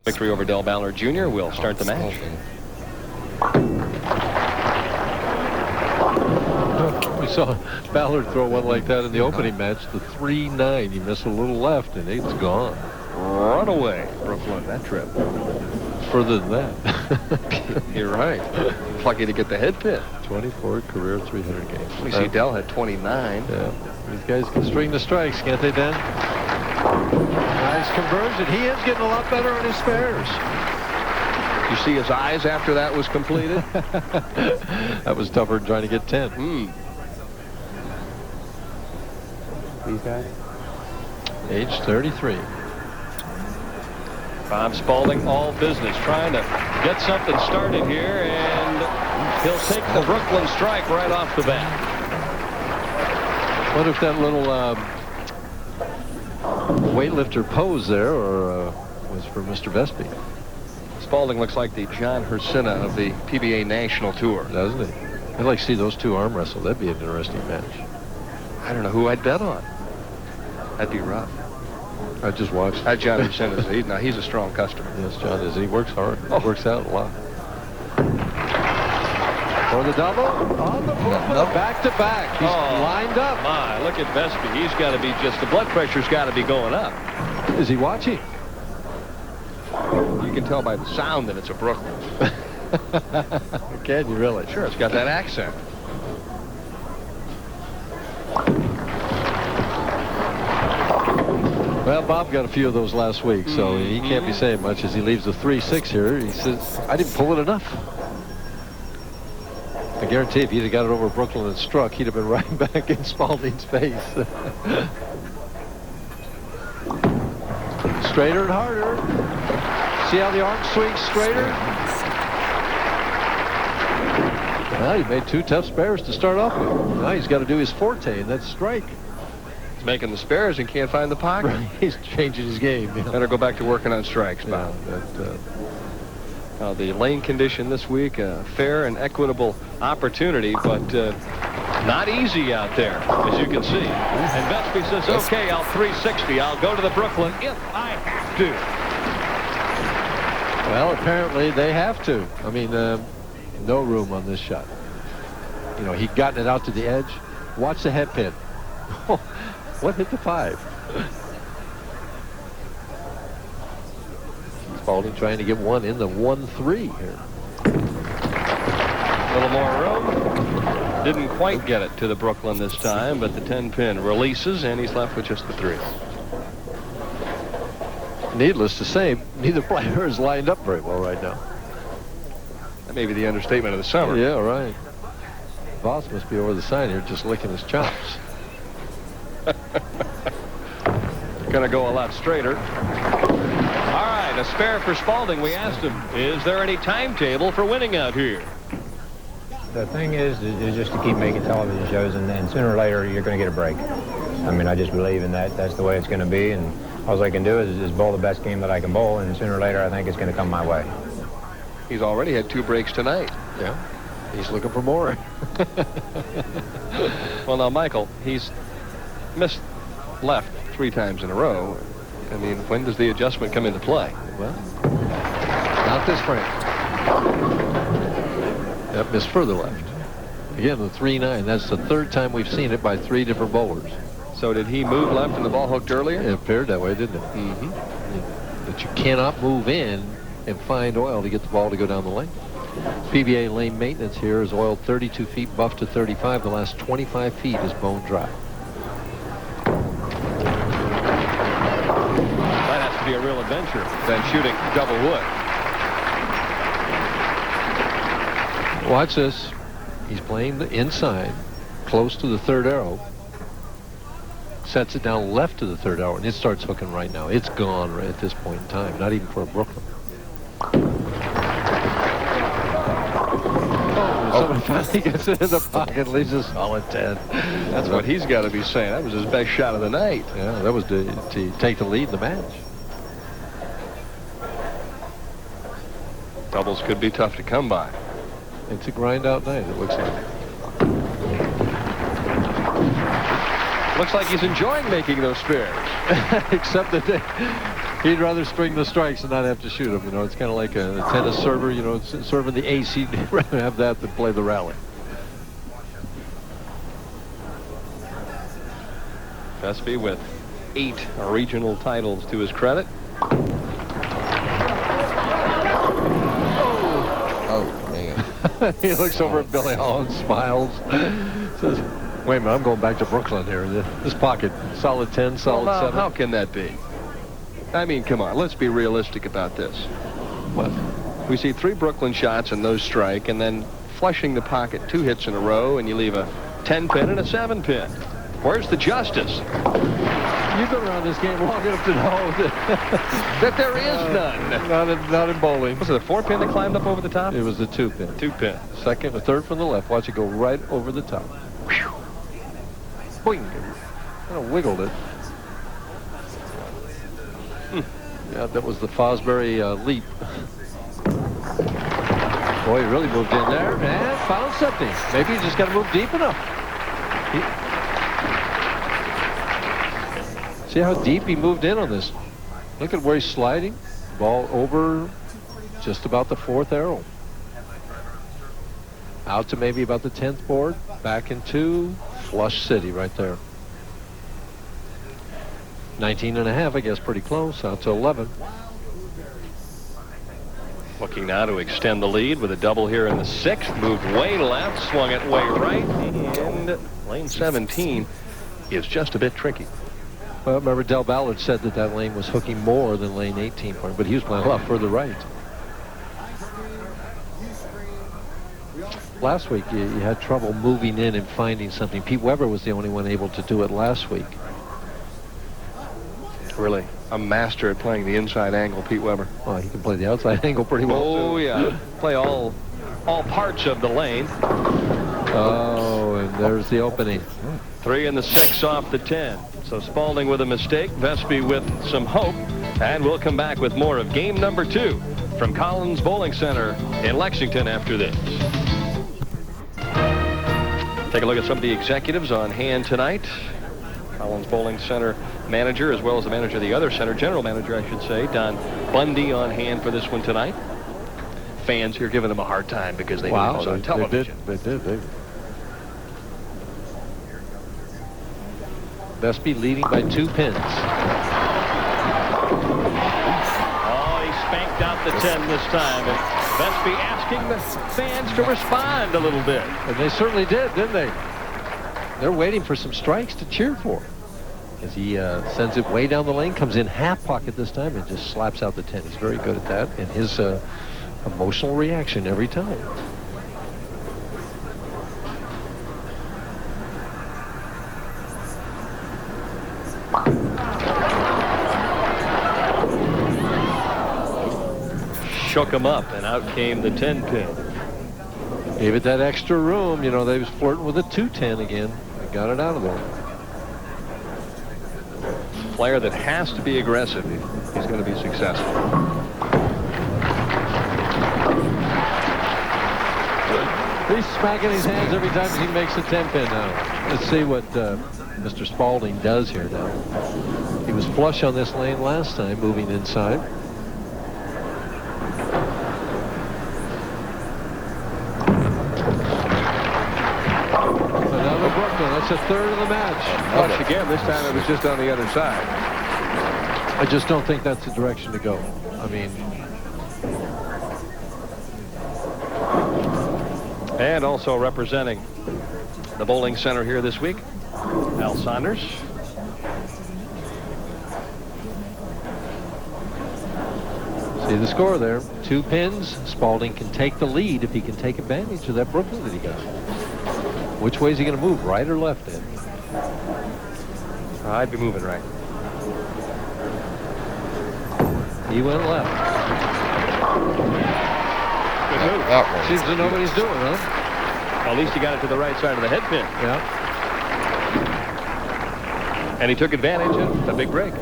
Victory over Del Ballard Jr. will start the match. We saw Ballard throw one like that in the opening match, the 3-9. He missed a little left, and it's gone. Run away, Brooklyn, that trip. Further than that. You're right. Lucky to get the head pin. 24 career 300 games. We see Dell had 29. Yeah. These guys can string the strikes, can't they, Dan? Nice conversion. He is getting a lot better on his spares. You see his eyes after that was completed? That was tougher than trying to get 10. These guys? Age 33. Bob Spaulding, all business, trying to get something started here, and he'll take the Brooklyn strike right off the bat. What if that little weightlifter pose there was for Mr. Vespi? Spaulding looks like the John Hersina of the PBA National Tour. Doesn't he? I'd like to see those two arm wrestle. That'd be an interesting match. I don't know who I'd bet on. That'd be rough. I just watched. John Hersina, now he's a strong customer. Yes, John is. He works hard. Works out a lot. For the double on the back to back. He's lined up. My, look at Vespi. He's got to be the blood pressure's got to be going up. Is he watching? You can tell by the sound that it's a Brooklyn. Can you really? Sure, it's got that accent. Well, Bob got a few of those last week, so he can't be saying much as he leaves the 3-6 here. He says, I didn't pull it enough. I guarantee if he'd have got it over Brooklyn and struck, he'd have been right back in Spaulding's face. Straighter and harder. See how the arm swings straighter? Well, he made two tough spares to start off with. Now he's got to do his forte, and that's strike. He's making the spares and can't find the pocket. Right. He's changing his game. Better go back to working on strikes, Bob. The lane condition this week, a fair and equitable opportunity, but not easy out there, as you can see. And Vespi says, okay, I'll 360. I'll go to the Brooklyn if I have to. Well, apparently they have to. I mean, no room on this shot. You know, he'd gotten it out to the edge. Watch the head pin. What hit the 5? Spaulding trying to get one in the 1-3 here. A little more room. Didn't quite get it to the Brooklyn this time, but the 10-pin releases, and he's left with just the 3. Needless to say, neither player is lined up very well right now. That may be the understatement of the summer. Yeah, right. Boss must be over the sign here just licking his chops. Gonna go a lot straighter. All right, a spare for Spaulding. We asked him, is there any timetable for winning out here? The thing is just to keep making television shows, and then sooner or later you're going to get a break. I mean, I just believe in that. That's the way it's going to be, and all I can do is bowl the best game that I can bowl, and sooner or later I think it's going to come my way. He's already had 2 breaks tonight. Yeah, he's looking for more. Well, now, Michael, he's missed left 3 times in a row. I mean, when does the adjustment come into play? Well, not this frame. That missed further left. Again, the 3-9. That's the 3rd time we've seen it by 3 different bowlers. So did he move left and the ball hooked earlier? It appeared that way, didn't it? Mm-hmm. But you cannot move in and find oil to get the ball to go down the lane. PBA lane maintenance here is oiled 32 feet, buff to 35. The last 25 feet is bone dry. That has to be a real adventure than shooting double wood. Watch this. He's playing the inside, close to the 3rd arrow. Sets it down left to the 3rd arrow, and it starts hooking right now. It's gone right at this point in time, not even for a Brooklyn. Somebody finally gets it in the pocket, leaves a solid 10. That's what he's got to be saying. That was his best shot of the night. Yeah, that was to take the lead in the match. Doubles could be tough to come by. It's a grind-out night, it looks like. Looks like he's enjoying making those spares. Except that He'd rather string the strikes and not have to shoot them. You know, it's kind of like a tennis server. You know, it's serving the ace. He'd rather have that than play the rally. Vespi with 8 regional titles to his credit. Oh, man. He looks over at Billy Hall and smiles. Says, wait a minute, I'm going back to Brooklyn here. This pocket, solid 10, solid 7. How can that be? I mean, come on, let's be realistic about this. What? We see 3 Brooklyn shots and no strike, and then flushing the pocket 2 hits in a row, and you leave a 10-pin and a 7-pin. Where's the justice? You've been around this game long enough to know that there is none. Not in bowling. Was it a 4-pin that climbed up over the top? It was a 2-pin. 2-pin. Second, a third from the left. Watch it go right over the top. Whew. Boing. Kind of wiggled it. Yeah, that was the Fosbury leap. Boy, he really moved in there and found something. Maybe he just got to move deep enough. See how deep he moved in on this. Look at where he's sliding. Ball over just about the 4th arrow. Out to maybe about the 10th board. Back into flush city right there. 19.5, I guess, pretty close. Out to 11. Looking now to extend the lead with a double here in the 6th. Moved way left, swung it way right, and lane 17 is just a bit tricky. Well, remember, Del Ballard said that lane was hooking more than lane 18, but he was playing a lot further right. Last week, you had trouble moving in and finding something. Pete Weber was the only one able to do it last week. Really a master at playing the inside angle, Pete Weber. Well, he can play the outside angle pretty well. Oh, yeah. Play all parts of the lane. Oh, and there's the opening. 3 and the 6 off the 10. So Spaulding with a mistake, Vespi with some hope, and we'll come back with more of game number 2 from Collins Bowling Center in Lexington after this. Take a look at some of the executives on hand tonight. Collins Bowling Center manager, as well as the manager of the other center, general manager, I should say, Don Bundy on hand for this one tonight. Fans here giving him a hard time because they knew he was on television. They did. Vespi leading by 2 pins. Oh, he spanked out the 10 this time. And Vespi asking the fans to respond a little bit. And they certainly did, didn't they? They're waiting for some strikes to cheer for. As he sends it way down the lane, comes in half pocket this time, and just slaps out the 10. He's very good at that, and his emotional reaction every time. Shook him up, and out came the 10-pin. Gave it that extra room. You know, they was flirting with a 210 again. They got it out of there. Player that has to be aggressive if he's going to be successful. He's smacking his hands every time he makes a 10-pin now. Let's see what Mr. Spaulding does here now. He was flush on this lane last time, moving inside. Another Brooklyn. That's a third of the match. Flush again. This time it was just on the other side. I just don't think that's the direction to go. I mean... And also representing the bowling center here this week, Al Saunders. See the score there. 2 pins. Spaulding can take the lead if he can take advantage of that Brooklyn that he got. Which way is he going to move, right or left, Ed? I'd be moving right. He went left. Good move. That one. Seems to know what he's doing, huh? Well, at least he got it to the right side of the head pin. Yeah. And he took advantage of the big break.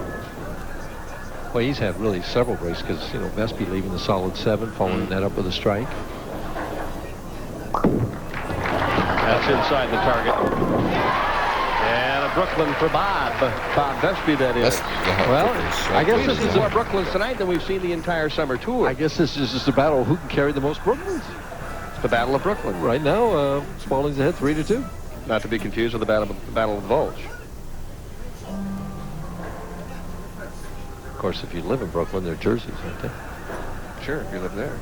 Well, he's had really several breaks because, you know, Vespi leaving the solid 7, following that up with a strike. That's inside the target. And a Brooklyn for Bob Vespi, that is. Well, I guess We've this seen is more Brooklyns tonight than we've seen the entire summer tour. I guess this is just a battle of who can carry the most Brooklyns. It's the Battle of Brooklyn. Right now, Spaulding's ahead 3-2. Not to be confused with the Battle of the Bulge. Of course, if you live in Brooklyn, they're jerseys, aren't they? Sure, if you live there.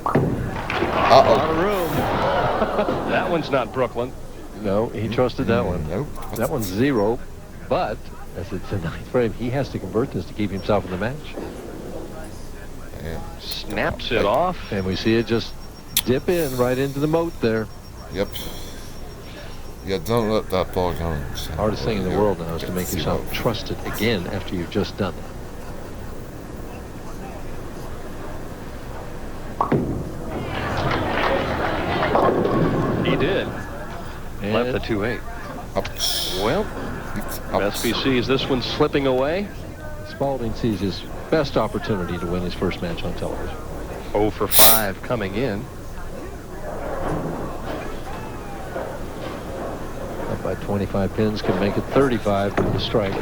A lot of room. That one's not Brooklyn. No, he trusted that one. Nope. That one's 0. But, as it's the 9th frame, he has to convert this to keep himself in the match. Yeah. Snaps it off. And we see it just dip in right into the moat there. Yep. Yeah, don't let that ball go. Hardest thing in the world now is to make yourself trusted again after you've just done it. He did. And Left the 2-8. Ups. Well, Ups. Vespi sees this one slipping away. Spaulding sees his best opportunity to win his first match on television. 0 for 5 coming in. Up by 25 pins, can make it 35 with the strike.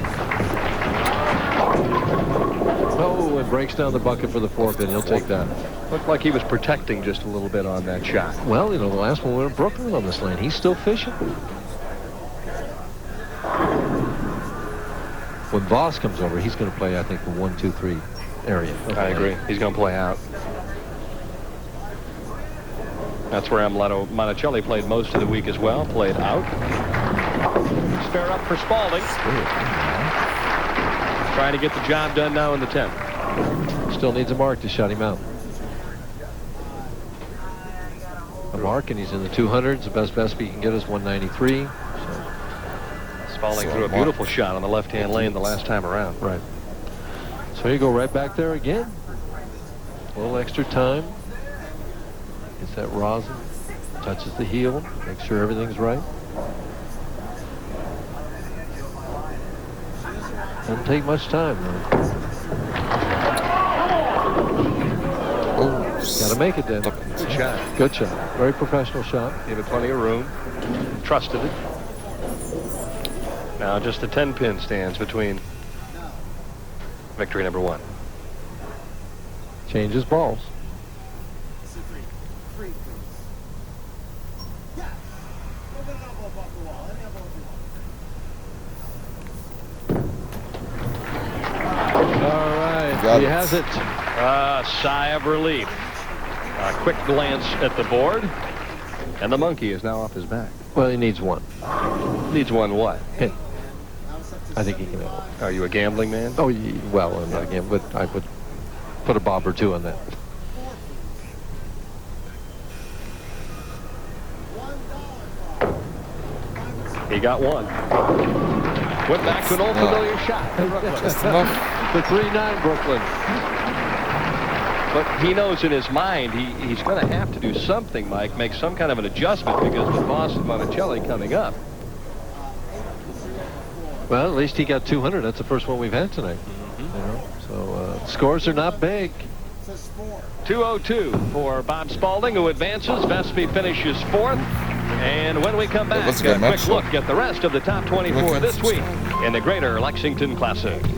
Oh, and breaks down the bucket for the 4-pin. He'll take that. Looked like he was protecting just a little bit on that shot. Well, you know, the last one went to Brooklyn on this lane. He's still fishing. When Voss comes over, he's going to play, I think, the 1-2-3 area. I agree. He's going to play out. That's where Monticelli played most of the week as well. Played out. Spare up for Spaulding. Trying to get the job done now in the 10th. Still needs a mark to shut him out. A mark, and he's in the 200s. The best Vespi can get is 193. Spaulding threw a beautiful shot on the left-hand lane the last time around. Right. So you go right back there again. A little extra time. Gets that rosin. Touches the heel. Makes sure everything's right. Doesn't take much time, though. Got to make it then. Good shot. Good shot. Very professional shot. Gave it plenty of room. Trusted it. Now just the 10-pin stands between victory number 1. Changes balls. All right, he has it. Sigh of relief. A quick glance at the board, and the monkey is now off his back. Well, he needs one. Needs one what? Pin. I think he can have one. Are you a gambling man? Oh, well, I'm not again, but I would put a bob or two on that. He got one. Went back to an old familiar shot. The 3-9 Brooklyn. But he knows in his mind he's going to have to do something, Mike, make some kind of an adjustment because with Voss and Monticelli coming up. Well, at least he got 200. That's the first one we've had tonight. You know, so scores are not big. 202 for Bob Spaulding, who advances. Vespi finishes 4th. And when we come back, a quick look at the rest of the top 24 this week in the Greater Lexington Classic.